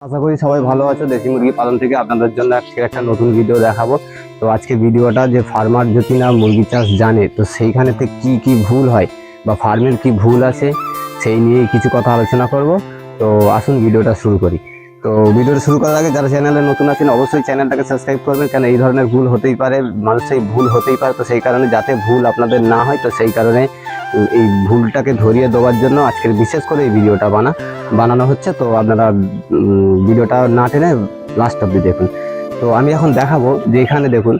আশা করি সবাই ভালো আছো। দেশি মুরগি পালন থেকে আপনাদের জন্য আজকে একটা নতুন ভিডিও দেখাবো। তো আজকে ভিডিওটা যে ফার্মার যদি না মুরগি চাষ জানে তো সেইখানেতে কি কি ভুল হয় বা ফার্মের কি ভুল আছে সেই নিয়ে কিছু কথা আলোচনা করব। তো আসুন ভিডিওটা শুরু করি। তো ভিডিওটা শুরু করার আগে যারা চ্যানেলে নতুন আছেন অবশ্যই চ্যানেলটাকে সাবস্ক্রাইব করবেন, কেন এই ধরনের ভুল হতেই পারে, মানুষের ভুল হতেই পারে। তো সেই কারণে যাতে ভুল আপনাদের না হয়, তো সেই কারণে এই ভুলটাকে ধরিয়ে দেওয়ার জন্য আজকের বিশেষ করে এই ভিডিওটা বানানো হচ্ছে। তো আপনারা ভিডিওটা না টেনে লাস্ট অব্দি দেখুন। তো আমি এখন দেখাবো যে এখানে দেখুন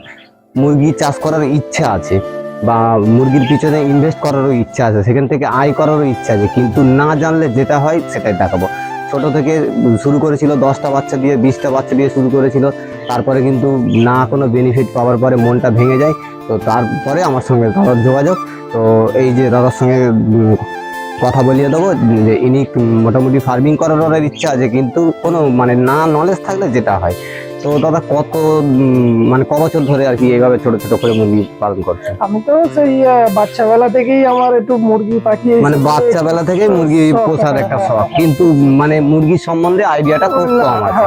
মুরগি চাষ করার ইচ্ছা আছে বা মুরগির পিছনে ইনভেস্ট করারও ইচ্ছা আছে, সেখান থেকে আয় করারও ইচ্ছা আছে, কিন্তু না জানলে যেটা হয় সেটাই দেখাবো। ছোট থেকে শুরু করেছিল 10টা বাচ্চা দিয়ে 20টা বাচ্চা দিয়ে শুরু করেছিল, তারপরে কিন্তু না কোনো বেনিফিট পাওয়ার পরে মনটা ভেঙে যায়। তো তারপরে আমার সঙ্গে দাদার যোগাযোগ। তো এই যে দাদার সঙ্গে কথা বলিয়ে দেবো যে ইনি মোটামুটি ফার্মিং করার ওনার ইচ্ছা আছে, কিন্তু কোনো মানে না নলেজ থাকলে যেটা হয়। তো দাদা কত মানে ক বছর ধরে আর কি এইভাবে ছোট ছোট করে মুরগি পালন করছে? আমি তো সেই বাচ্চা বেলা থেকেই আমার একটু মুরগি পাখি মানে বাচ্চা বেলা থেকে মুরগি পোষার একটা শখ, কিন্তু মানে মুরগির সম্বন্ধে আইডিয়াটা খুব কম আছে।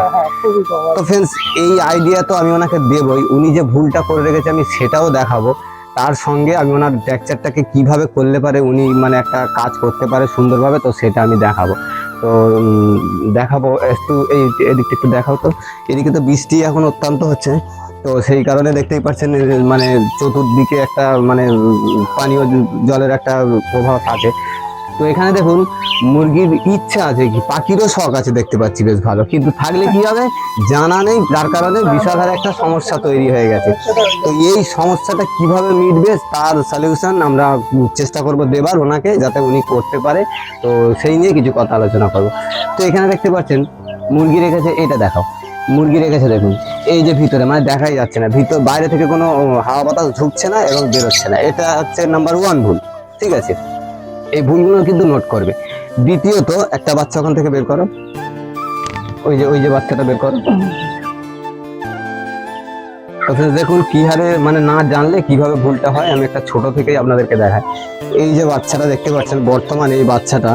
তো ফ্রেন্ডস, এই আইডিয়া তো আমি ওনাকে দেবই, উনি যে ভুলটা করে রেখেছে আমি সেটাও দেখাবো। তার সঙ্গে আমি ওনার ট্র্যাকচারটাকে কিভাবে করলে পারে উনি মানে একটা কাজ করতে পারে সুন্দরভাবে, তো সেটা আমি দেখাবো। তো দেখাবো একটু এদিকটা একটু দেখাও। তো এদিকে তো বৃষ্টি এখন অত্যন্ত হচ্ছে, তো সেই কারণে দেখতেই পাচ্ছেন মানে চতুর্দিকে একটা মানে পানীয় জলের একটা প্রভাব থাকে। তো এখানে দেখুন মুরগির ইচ্ছা আছে, কি পাখিরও শখ আছে দেখতে পাচ্ছি বেশ ভালো, কিন্তু থাকলে কি হবে জানা নেই, যার কারণে বিশাল একটা সমস্যা তৈরি হয়ে গেছে। তো এই সমস্যাটা কিভাবে মিটবে তার সলিউশন আমরা চেষ্টা করব দেবার ওনাকে, যাতে উনি করতে পারে। তো সেই নিয়ে কিছু কথা আলোচনা করব। তো এখানে দেখতে পাচ্ছেন মুরগি রেখেছে, এটা দেখাও। মুরগি রেখেছে দেখুন, এই যে ভিতরে মানে দেখাই যাচ্ছে না, ভিতর বাইরে থেকে কোনো হাওয়া বাতাস ঢুকছে না এবং বেরোচ্ছে না, এটা হচ্ছে নাম্বার 1 ভুল। ঠিক আছে, এই ভুলগুলো কিন্তু নোট করবে। দ্বিতীয়ত একটা বাচ্চা ওখান থেকে বের করো, ওই যে বাচ্চাটা বের করো। দেখুন কি হারে মানে না জানলে কিভাবে ভুলটা হয়, আমি একটা ছোট থেকেই আপনাদেরকে দেখাই। এই যে বাচ্চাটা দেখতে পাচ্ছেন, বর্তমানে এই বাচ্চাটা,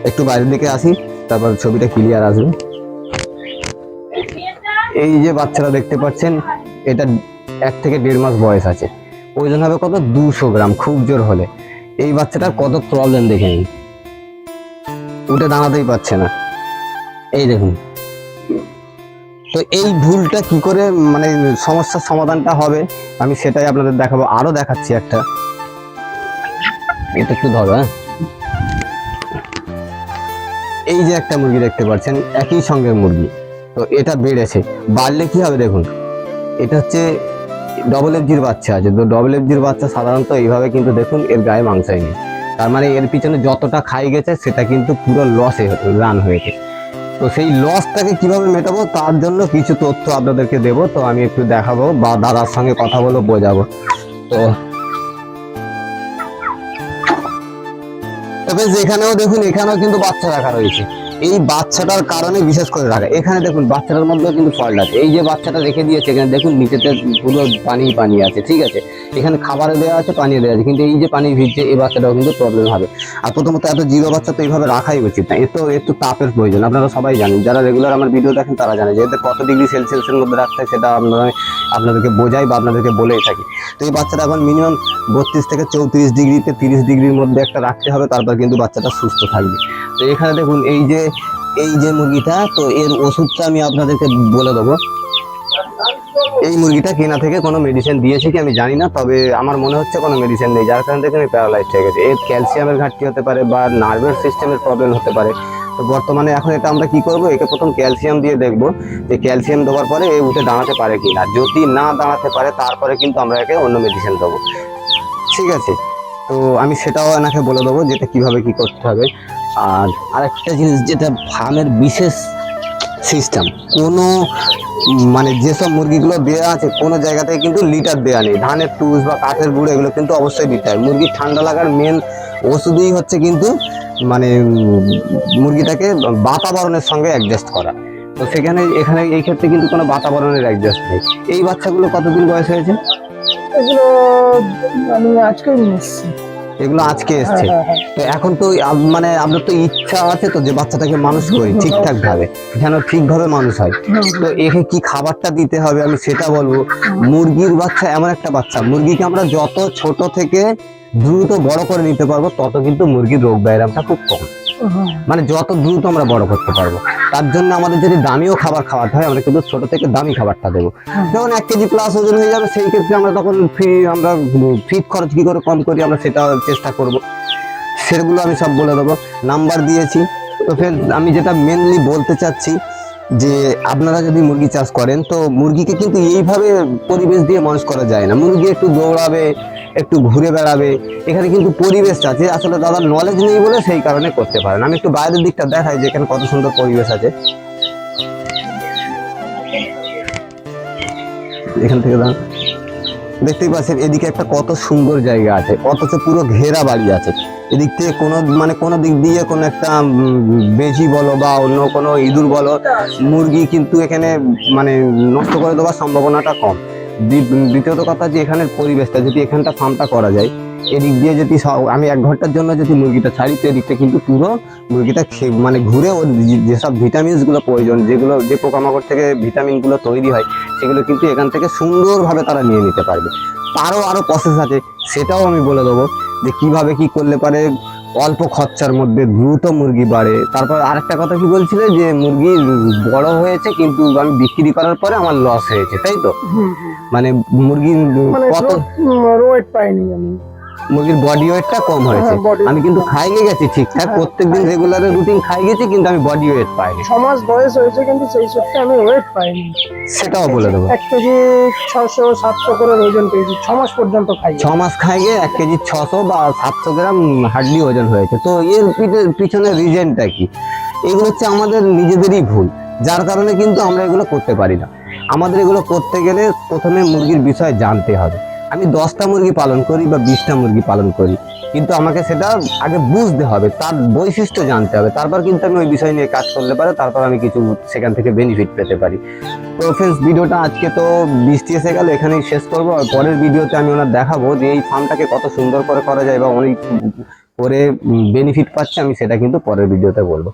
একটু বাইরের দিকে আসি তারপর ছবিটা ক্লিয়ার আসবে। এই যে বাচ্চাটা দেখতে পাচ্ছেন, এটা 1 থেকে 1.5 মাস বয়স আছে, ওজন হবে কত 200 গ্রাম খুব জোর হলে। এই বাচ্চাটার কত প্রবলেম দেখে নিন, উঠে দাঁড়াতেই পারছে না, এই দেখুন। তো এই ভুলটা কি করে মানে সমস্যার সমাধানটা হবে আমি সেটাই আপনাদের দেখাবো, আরো দেখাচ্ছি একটা। এটা একটু ধরো, হ্যাঁ। এই যে একটা মুরগি দেখতে পাচ্ছেন, একই সঙ্গে মুরগি, তো এটা বেড়েছে, বাড়লে কি হবে দেখুন। এটা হচ্ছে ডবল এফজির বাচ্চা আছে, তো ডবল এফজির বাচ্চা সাধারণত এইভাবে কিন্তু দেখুন এর গায়ে মাংসই নেই, তার মানে এর পিছনে যতটা খাই গেছে সেটা কিন্তু পুরো লসে রান হয়েছে। তো সেই লসটাকে কিভাবে মেটাবো তার জন্য কিছু তথ্য আপনাদেরকে দেবো, তো আমি একটু দেখাবো বা দাদার সঙ্গে কথা বলে বোঝাবো। তো তবে যেখানেও দেখুন এখানেও কিন্তু বাচ্চা রাখা রয়েছে, এই বাচ্চাটার কারণে বিশেষ করে রাখা। এখানে দেখুন বাচ্চাটার মধ্যেও কিন্তু ফল্ট আছে, এই যে বাচ্চাটা রেখে দিয়েছে এখানে দেখুন নিচেতে পুরো পানি আছে, ঠিক আছে, এখানে খাবারে দেওয়া আছে পানিও দেওয়া আছে, কিন্তু এই যে পানি ভিজছে এই বাচ্চাটাও কিন্তু প্রবলেম হবে। আর প্রথমত এত জিরো বাচ্চা তো এইভাবে রাখাই উচিত না, একটু তাপের প্রয়োজন। আপনারা সবাই জানেন, যারা রেগুলার আমার ভিডিও দেখেন তারা জানে যে এদের কত ডিগ্রি সেলসিয়াসের মধ্যে রাখতে হয়, সেটা আপনাদেরকে বোঝাই বা আপনাদেরকে বলেই থাকি। তো এই বাচ্চাটা এখন মিনিমাম 32 থেকে 34 ডিগ্রিতে 30 ডিগ্রির মধ্যে একটা রাখতে হবে, তারপর কিন্তু বাচ্চাটা সুস্থ থাকবে। তো এখানে দেখুন এই যে মুরগিটা, তো এর ওষুধটা আমি আপনাদেরকে বলে দেবো। এই মুরগিটা কেনা থেকে কোনো মেডিসিন দিয়েছে কি আমি জানি না, তবে আমার মনে হচ্ছে কোনো মেডিসিন নেই, যার কারণে দেখুন প্যারালাইজড হয়ে গেছে। এর ক্যালসিয়ামের ঘাটতি হতে পারে বা নার্ভের সিস্টেমের প্রবলেম হতে পারে। তো বর্তমানে এখন এটা আমরা কি করব, একে প্রথম ক্যালসিয়াম দিয়ে দেখবো যে ক্যালসিয়াম দেওয়ার পরে এ উঠে দাঁড়াতে পারে কি না, যদি না দাঁড়াতে পারে তারপরে কিন্তু আমরা একে অন্য মেডিসিন দেবো, ঠিক আছে। তো আমি সেটাও এনাকে বলে দেবো যেটা কিভাবে কি করতে হবে। আর আরেকটা জিনিস যেটা ফার্মের বিশেষ সিস্টেম, কোনো মানে যেসব মুরগিগুলো দেওয়া আছে কোনো জায়গা থেকে কিন্তু লিটার দেওয়া নেই, ধানের টুস বা কাঠের গুঁড়ো এগুলো কিন্তু অবশ্যই দিতে হয়। মুরগির ঠান্ডা লাগার মেন ওষুধই হচ্ছে কিন্তু মানে মুরগিটাকে বাতাবরণের সঙ্গে অ্যাডজাস্ট করা। তো এখানে এই ক্ষেত্রে কিন্তু কোনো বাতাবরণের অ্যাডজাস্ট নেই। এই বাচ্চাগুলো কতদিন বয়স হয়েছে? এগুলো আমি আজকেই নিচ্ছি। এগুলো আজকে এসছে। তো এখন তো মানে আপনার তো ইচ্ছা আছে তো যে বাচ্চাটাকে মানুষ করি ঠিকঠাক ভাবে, যেন ঠিকভাবে মানুষ হয়। তো একে কি খাবারটা দিতে হবে আমি সেটা বলবো। মুরগির বাচ্চা এমন একটা বাচ্চা, মুরগিকে আমরা যত ছোট থেকে দ্রুত বড় করে নিতে পারবো তত কিন্তু মুরগির রোগ ব্যায়ামটা খুব কম, মানে যত দ্রুত আমরা বড় করতে পারবো। তার জন্য আমাদের যদি দামিও খাবার খাওয়াতে হয় আমরা কিন্তু ছোট থেকে দামি খাবারটা দেবো। যখন 1 কেজি প্লাস ওজন হয়ে যাবে সেই ক্ষেত্রে আমরা তখন আমরা ফিড খরচ কি করে কম করি আমরা সেটা চেষ্টা করব, সেগুলো আমি সব বলে দেবো, নাম্বার দিয়েছি। তো ফের আমি যেটা মেনলি বলতে চাচ্ছি যে আপনারা যদি মুরগি চাষ করেন তো মুরগিকে কিন্তু এইভাবে পরিবেশ দিয়ে মানুষ করা যায় না। মুরগি একটু দৌড়াবে, একটু ঘুরে বেড়াবে, এখানে কিন্তু পরিবেশ আছে। আসলে দাদার নলেজ নেই বলে সেই কারণে করতে পারেন। আমি একটু বাইরের দিকটা দেখাই যে এখানে কত সুন্দর পরিবেশ আছে। এখান থেকে দাঁড়ান, দেখতেই পাচ্ছেন এদিকে একটা কত সুন্দর জায়গা আছে, অথচ পুরো ঘেরা বাড়ি আছে। এদিক থেকে কোনো দিক দিয়ে কোনো একটা বেজি বলো বা অন্য কোনো ইঁদুর বলো, মুরগি কিন্তু এখানে মানে নষ্ট করে দেওয়ার সম্ভাবনাটা কম। দ্বিতীয়ত কথা যে এখানের পরিবেশটা যদি এখানটা ফার্মটা করা যায়, এদিক দিয়ে যদি আমি 1 ঘন্টার জন্য যদি মুরগিটা ছাড়ি তো এদিকটা কিন্তু পুরো মুরগিটা মানে ঘুরে ওর যেসব ভিটামিনস গুলো প্রয়োজন, যেগুলো যে পোকামাকড় থেকে ভিটামিন গুলো তৈরি হয় সেগুলো কিন্তু এখান থেকে সুন্দরভাবে তারা নিয়ে নিতে পারবে। তারও আরো প্রসেস আছে, সেটাও আমি বলে দেবো যে কিভাবে কি করলে পারে অল্প খরচার মধ্যে দ্রুত মুরগি বাড়ে। তারপর আরেকটা কথা কি বলছিলে যে মুরগি বড় হয়েছে কিন্তু আমি বিক্রি করার পরে আমার লস হয়েছে, তাই তো? মানে মুরগি কত ওয়েট পাইনি আমি, মুরগির বডি ওয়েটটা কম হয়েছে। আমি কিন্তু খাইয়ে গেছি ঠিকঠাক, প্রত্যেকদিন রেগুলার রুটিন খাই গেছি, কিন্তু আমি বডি ওয়েট পাইনি। 6 মাস বয়স হয়েছে কিন্তু সেই সত্যি আমি ওয়েট পাইনি। সেটাও বলে দেবো। 1 কেজি 600-700 করে ওজন পেয়েছি 6 মাস পর্যন্ত খাই। 6 মাস খাইয়ে 1 কেজি 600 বা 700 গ্রাম হার্ডলি ওজন হয়েছে। তো এর পিছনে রিজনটা কি? এগুলো হচ্ছে আমাদের নিজেদেরই ভুল, যার কারণে কিন্তু আমরা এগুলো করতে পারি না। আমাদের এগুলো করতে গেলে প্রথমে মুরগির বিষয় জানতে হবে। আমি 10টা মুরগি পালন করি বা 20টা মুরগি পালন করি, কিন্তু আমাকে সেটা আগে বুঝতে হবে, তার বৈশিষ্ট্য জানতে হবে, তারপর কিন্তু আমি ওই বিষয় নিয়ে কাজ করলে পারে, তারপর আমি কিছু সেখান থেকে বেনিফিট পেতে পারি। তো ফ্রেন্ডস, ভিডিওটা আজকে তো বৃষ্টি এসে গেল, এখানেই শেষ করবো। আর পরের ভিডিওতে আমি ওনার দেখাবো যে এই ফার্মটাকে কত সুন্দর করে করা যায় বা অনেক করে বেনিফিট পাচ্ছে, আমি সেটা কিন্তু পরের ভিডিওতে বলবো।